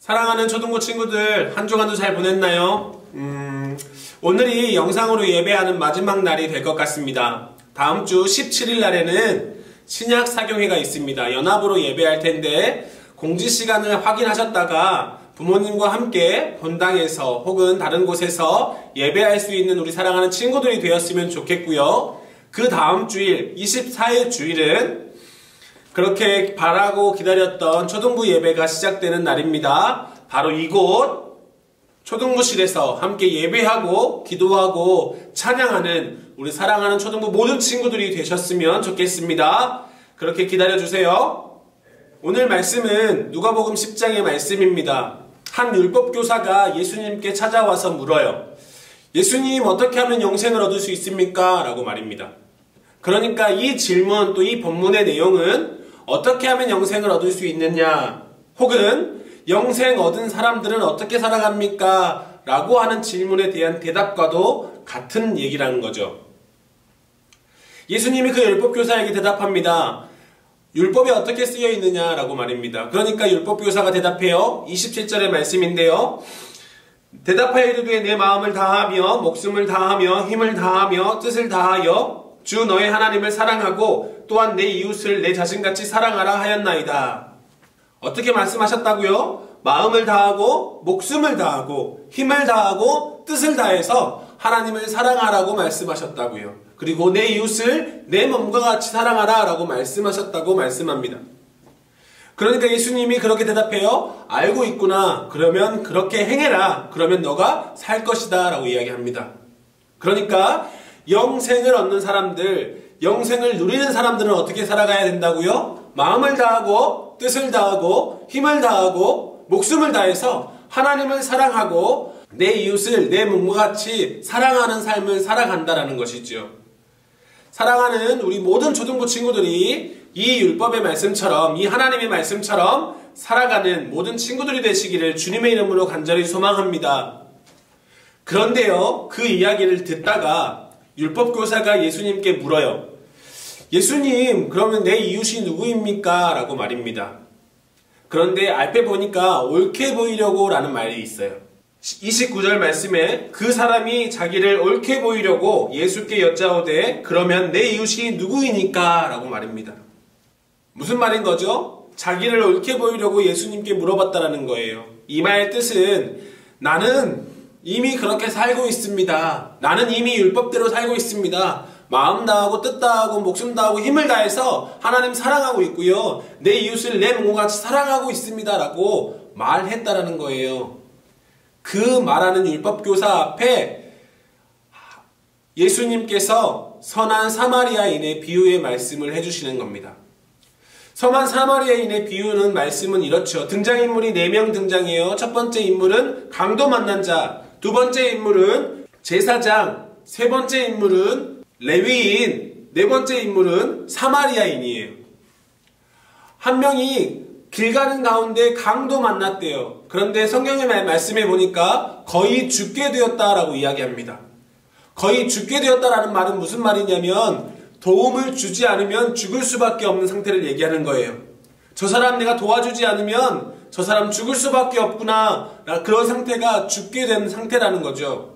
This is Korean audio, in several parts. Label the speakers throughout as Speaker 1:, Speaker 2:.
Speaker 1: 사랑하는 초등부 친구들, 한 주간도 잘 보냈나요? 오늘이 영상으로 예배하는 마지막 날이 될 것 같습니다. 다음 주 17일 날에는 신약 사경회가 있습니다. 연합으로 예배할 텐데 공지 시간을 확인하셨다가 부모님과 함께 본당에서 혹은 다른 곳에서 예배할 수 있는 우리 사랑하는 친구들이 되었으면 좋겠고요. 그 다음 주일 24일 주일은 그렇게 바라고 기다렸던 초등부 예배가 시작되는 날입니다. 바로 이곳 초등부실에서 함께 예배하고 기도하고 찬양하는 우리 사랑하는 초등부 모든 친구들이 되셨으면 좋겠습니다. 그렇게 기다려주세요. 오늘 말씀은 누가복음 10장의 말씀입니다. 한 율법교사가 예수님께 찾아와서 물어요. 예수님, 어떻게 하면 영생을 얻을 수 있습니까? 라고 말입니다. 그러니까 이 질문 또 이 본문의 내용은 어떻게 하면 영생을 얻을 수 있느냐, 혹은 영생 얻은 사람들은 어떻게 살아갑니까? 라고 하는 질문에 대한 대답과도 같은 얘기라는 거죠. 예수님이 그 율법교사에게 대답합니다. 율법에 어떻게 쓰여 있느냐 라고 말입니다. 그러니까 율법교사가 대답해요. 27절의 말씀인데요. 대답하여 이르되 내 마음을 다하며 목숨을 다하며 힘을 다하며 뜻을 다하여 주 너의 하나님을 사랑하고 또한 내 이웃을 내 자신같이 사랑하라 하였나이다. 어떻게 말씀하셨다고요? 마음을 다하고 목숨을 다하고 힘을 다하고 뜻을 다해서 하나님을 사랑하라고 말씀하셨다고요. 그리고 내 이웃을 내 몸과 같이 사랑하라 라고 말씀하셨다고 말씀합니다. 그러니까 예수님이 그렇게 대답해요. 알고 있구나. 그러면 그렇게 행해라. 그러면 너가 살 것이다 라고 이야기합니다. 그러니까 영생을 얻는 사람들, 영생을 누리는 사람들은 어떻게 살아가야 된다고요? 마음을 다하고 뜻을 다하고 힘을 다하고 목숨을 다해서 하나님을 사랑하고 내 이웃을 내 몸과 같이 사랑하는 삶을 살아간다라는 것이죠. 사랑하는 우리 모든 초등부 친구들이 이 율법의 말씀처럼, 이 하나님의 말씀처럼 살아가는 모든 친구들이 되시기를 주님의 이름으로 간절히 소망합니다. 그런데요, 그 이야기를 듣다가 율법교사가 예수님께 물어요. 예수님, 그러면 내 이웃이 누구입니까? 라고 말입니다. 그런데 앞에 보니까 옳게 보이려고 라는 말이 있어요. 29절 말씀에 그 사람이 자기를 옳게 보이려고 예수께 여짜오되 그러면 내 이웃이 누구이니까? 라고 말입니다. 무슨 말인 거죠? 자기를 옳게 보이려고 예수님께 물어봤다라는 거예요. 이 말의 뜻은 나는 이미 그렇게 살고 있습니다. 나는 이미 율법대로 살고 있습니다. 마음 다하고 뜻 다하고 목숨 다하고 힘을 다해서 하나님 사랑하고 있고요. 내 이웃을 내 몸과 같이 사랑하고 있습니다. 라고 말했다라는 거예요. 그 말하는 율법교사 앞에 예수님께서 선한 사마리아인의 비유의 말씀을 해주시는 겁니다. 선한 사마리아인의 비유는 말씀은 이렇죠. 등장인물이 4명 등장해요. 첫 번째 인물은 강도 만난 자, 두 번째 인물은 제사장, 세 번째 인물은 레위인, 네 번째 인물은 사마리아인이에요. 한 명이 길 가는 가운데 강도 만났대요. 그런데 성경의 말씀에 보니까 거의 죽게 되었다라고 이야기합니다. 거의 죽게 되었다라는 말은 무슨 말이냐면 도움을 주지 않으면 죽을 수밖에 없는 상태를 얘기하는 거예요. 저 사람 내가 도와주지 않으면 저 사람 죽을 수밖에 없구나. 그런 상태가 죽게 된 상태라는 거죠.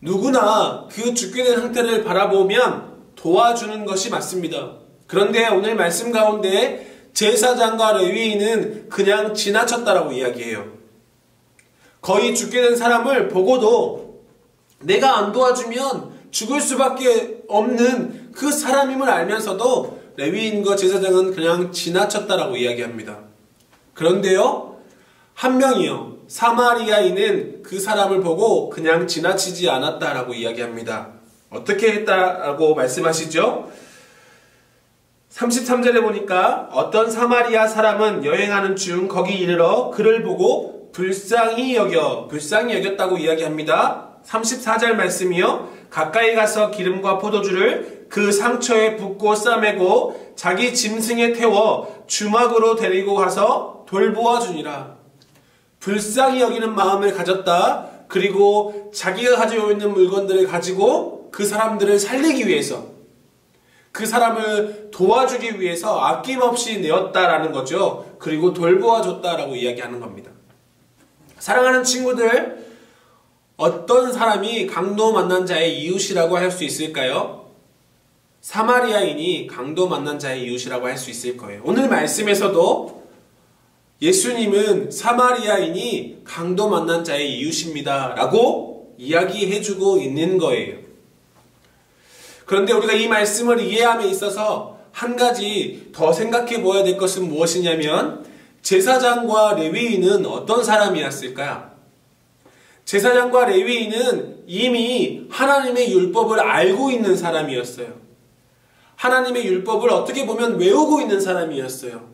Speaker 1: 누구나 그 죽게 된 상태를 바라보면 도와주는 것이 맞습니다. 그런데 오늘 말씀 가운데 제사장과 레위인은 그냥 지나쳤다라고 이야기해요. 거의 죽게 된 사람을 보고도 내가 안 도와주면 죽을 수밖에 없는 그 사람임을 알면서도 레위인과 제사장은 그냥 지나쳤다라고 이야기합니다. 그런데요, 한 명이요, 사마리아인은 그 사람을 보고 그냥 지나치지 않았다라고 이야기합니다. 어떻게 했다라고 말씀하시죠? 33절에 보니까 어떤 사마리아 사람은 여행하는 중 거기 이르러 그를 보고 불쌍히 여겼다고 이야기합니다. 34절 말씀이요. 가까이 가서 기름과 포도주를 그 상처에 붓고 싸매고 자기 짐승에 태워 주막으로 데리고 가서 돌보아 주니라. 불쌍히 여기는 마음을 가졌다. 그리고 자기가 가지고 있는 물건들을 가지고 그 사람들을 살리기 위해서, 그 사람을 도와주기 위해서 아낌없이 내었다라는 거죠. 그리고 돌보아 줬다라고 이야기하는 겁니다. 사랑하는 친구들, 어떤 사람이 강도 만난 자의 이웃이라고 할 수 있을까요? 사마리아인이 강도 만난 자의 이웃이라고 할 수 있을 거예요. 오늘 말씀에서도 예수님은 사마리아인이 강도 만난 자의 이웃입니다 라고 이야기해주고 있는 거예요. 그런데 우리가 이 말씀을 이해함에 있어서 한 가지 더 생각해 보아야 될 것은 무엇이냐면, 제사장과 레위인은 어떤 사람이었을까요? 제사장과 레위인은 이미 하나님의 율법을 알고 있는 사람이었어요. 하나님의 율법을 어떻게 보면 외우고 있는 사람이었어요.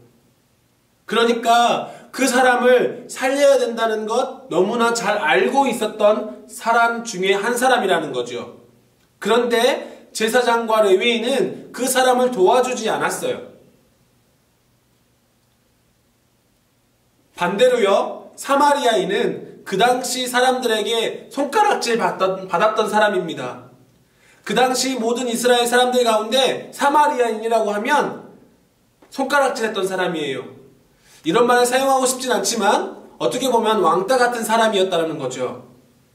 Speaker 1: 그러니까 그 사람을 살려야 된다는 것 너무나 잘 알고 있었던 사람 중에 한 사람이라는 거죠. 그런데 제사장과 레위인은 그 사람을 도와주지 않았어요. 반대로요, 사마리아인은 그 당시 사람들에게 손가락질 받았던 사람입니다. 그 당시 모든 이스라엘 사람들 가운데 사마리아인이라고 하면 손가락질 했던 사람이에요. 이런 말을 사용하고 싶진 않지만 어떻게 보면 왕따 같은 사람이었다는 거죠.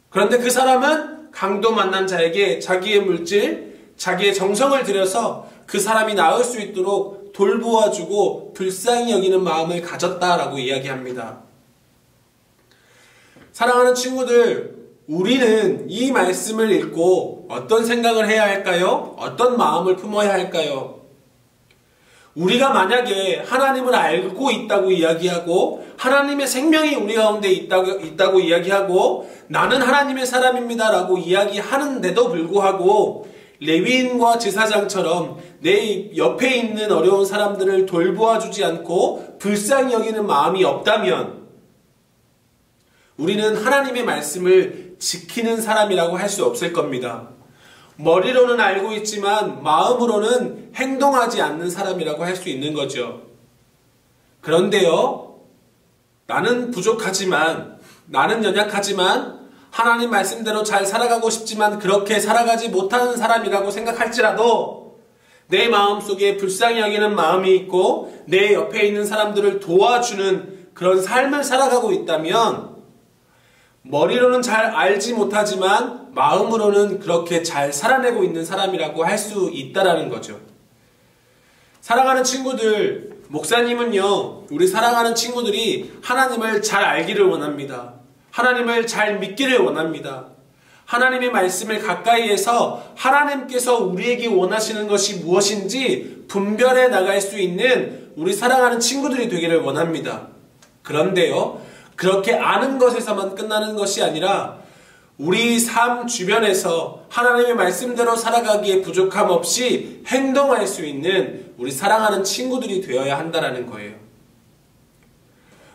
Speaker 1: 그런데 그 사람은 강도 만난 자에게 자기의 물질, 자기의 정성을 들여서 그 사람이 나을 수 있도록 돌보아주고 불쌍히 여기는 마음을 가졌다라고 이야기합니다. 사랑하는 친구들, 우리는 이 말씀을 읽고 어떤 생각을 해야 할까요? 어떤 마음을 품어야 할까요? 우리가 만약에 하나님을 알고 있다고 이야기하고 하나님의 생명이 우리 가운데 있다고 이야기하고 나는 하나님의 사람입니다 라고 이야기하는데도 불구하고 레위인과 제사장처럼 내 옆에 있는 어려운 사람들을 돌보아주지 않고 불쌍히 여기는 마음이 없다면 우리는 하나님의 말씀을 지키는 사람이라고 할 수 없을 겁니다. 머리로는 알고 있지만 마음으로는 행동하지 않는 사람이라고 할 수 있는 거죠. 그런데요, 나는 부족하지만, 나는 연약하지만 하나님 말씀대로 잘 살아가고 싶지만 그렇게 살아가지 못하는 사람이라고 생각할지라도 내 마음속에 불쌍히 여기는 마음이 있고 내 옆에 있는 사람들을 도와주는 그런 삶을 살아가고 있다면 머리로는 잘 알지 못하지만 마음으로는 그렇게 잘 살아내고 있는 사람이라고 할 수 있다라는 거죠. 사랑하는 친구들, 목사님은요, 우리 사랑하는 친구들이 하나님을 잘 알기를 원합니다. 하나님을 잘 믿기를 원합니다. 하나님의 말씀을 가까이에서 하나님께서 우리에게 원하시는 것이 무엇인지 분별해 나갈 수 있는 우리 사랑하는 친구들이 되기를 원합니다. 그런데요, 그렇게 아는 것에서만 끝나는 것이 아니라 우리 삶 주변에서 하나님의 말씀대로 살아가기에 부족함 없이 행동할 수 있는 우리 사랑하는 친구들이 되어야 한다는 거예요.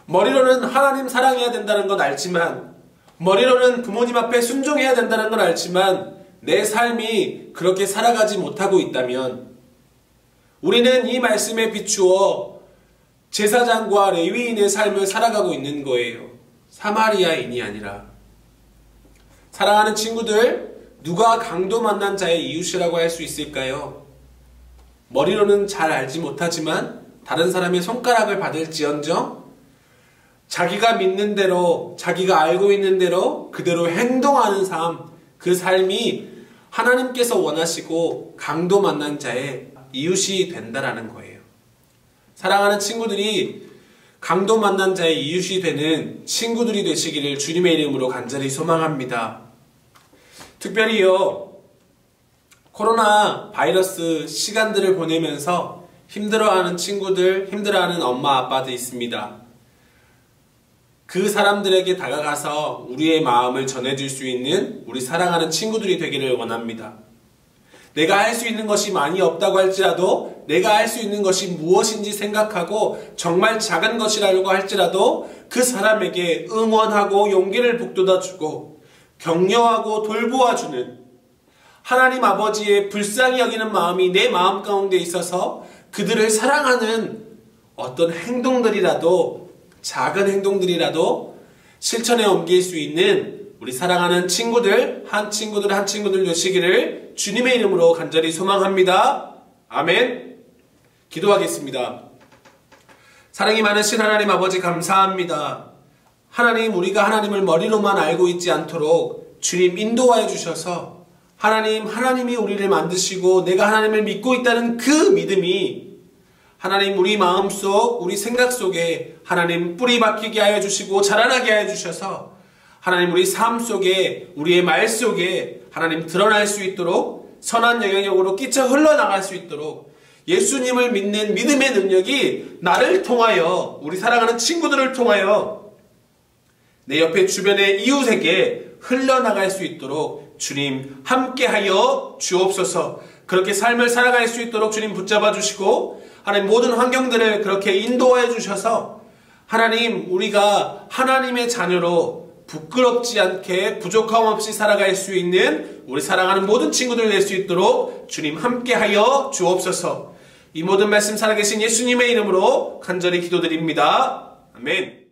Speaker 1: 머리로는 하나님 사랑해야 된다는 건 알지만, 머리로는 부모님 앞에 순종해야 된다는 건 알지만 내 삶이 그렇게 살아가지 못하고 있다면 우리는 이 말씀에 비추어 제사장과 레위인의 삶을 살아가고 있는 거예요. 사마리아인이 아니라. 사랑하는 친구들, 누가 강도 만난 자의 이웃이라고 할 수 있을까요? 머리로는 잘 알지 못하지만 다른 사람의 손가락을 받을지언정 자기가 믿는 대로, 자기가 알고 있는 대로 그대로 행동하는 삶, 그 삶이 하나님께서 원하시고 강도 만난 자의 이웃이 된다라는 거예요. 사랑하는 친구들이 강도 만난 자의 이웃이 되는 친구들이 되시기를 주님의 이름으로 간절히 소망합니다. 특별히요, 코로나 바이러스 시간들을 보내면서 힘들어하는 친구들, 힘들어하는 엄마 아빠도 있습니다. 그 사람들에게 다가가서 우리의 마음을 전해줄 수 있는 우리 사랑하는 친구들이 되기를 원합니다. 내가 할 수 있는 것이 많이 없다고 할지라도, 내가 할 수 있는 것이 무엇인지 생각하고 정말 작은 것이라고 할지라도 그 사람에게 응원하고 용기를 북돋아주고 격려하고 돌보아주는 하나님 아버지의 불쌍히 여기는 마음이 내 마음 가운데 있어서 그들을 사랑하는 어떤 행동들이라도, 작은 행동들이라도 실천에 옮길 수 있는 우리 사랑하는 친구들, 한 친구들 되시기를 주님의 이름으로 간절히 소망합니다. 아멘. 기도하겠습니다. 사랑이 많으신 하나님 아버지 감사합니다. 하나님, 우리가 하나님을 머리로만 알고 있지 않도록 주님 인도하여 주셔서 하나님이 우리를 만드시고 내가 하나님을 믿고 있다는 그 믿음이 하나님 우리 마음속, 우리 생각 속에 하나님 뿌리 박히게 하여 주시고 자라나게 하여 주셔서 하나님 우리 삶 속에, 우리의 말 속에 하나님 드러날 수 있도록 선한 영향력으로 끼쳐 흘러나갈 수 있도록 예수님을 믿는 믿음의 능력이 나를 통하여, 우리 사랑하는 친구들을 통하여 내 옆에 주변의 이웃에게 흘러나갈 수 있도록 주님 함께하여 주옵소서. 그렇게 삶을 살아갈 수 있도록 주님 붙잡아 주시고 하나님 모든 환경들을 그렇게 인도하여 주셔서 하나님 우리가 하나님의 자녀로 부끄럽지 않게 부족함 없이 살아갈 수 있는 우리 사랑하는 모든 친구들 될 수 있도록 주님 함께하여 주옵소서. 이 모든 말씀 살아계신 예수님의 이름으로 간절히 기도드립니다. 아멘.